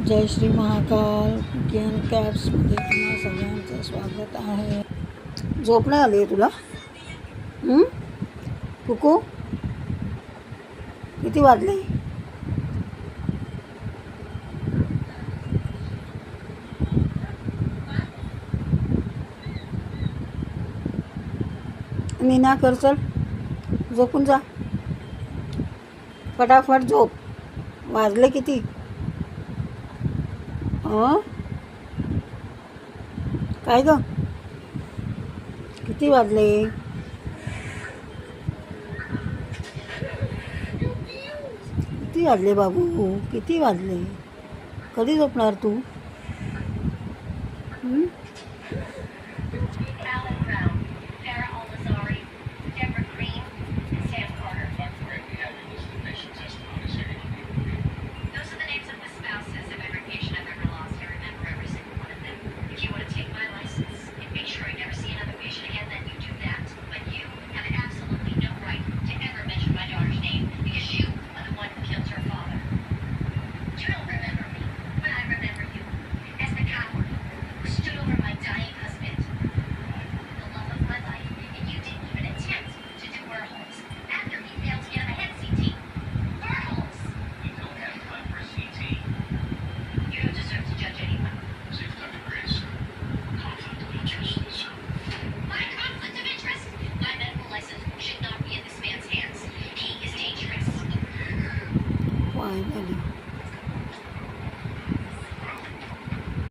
जय श्री महाकाल किन कॅप्समध्ये तुम्हा सगळ्यांचं स्वागत आहे. झोप नाही आली आहे तुला? कुकू किती वाजले? मीना कर चल, झोपून जा फटाफट झोप. वाजले किती? काय ग, किती वाजले? किती वाजले बाबू, किती वाजले? कधी झोपणार तू?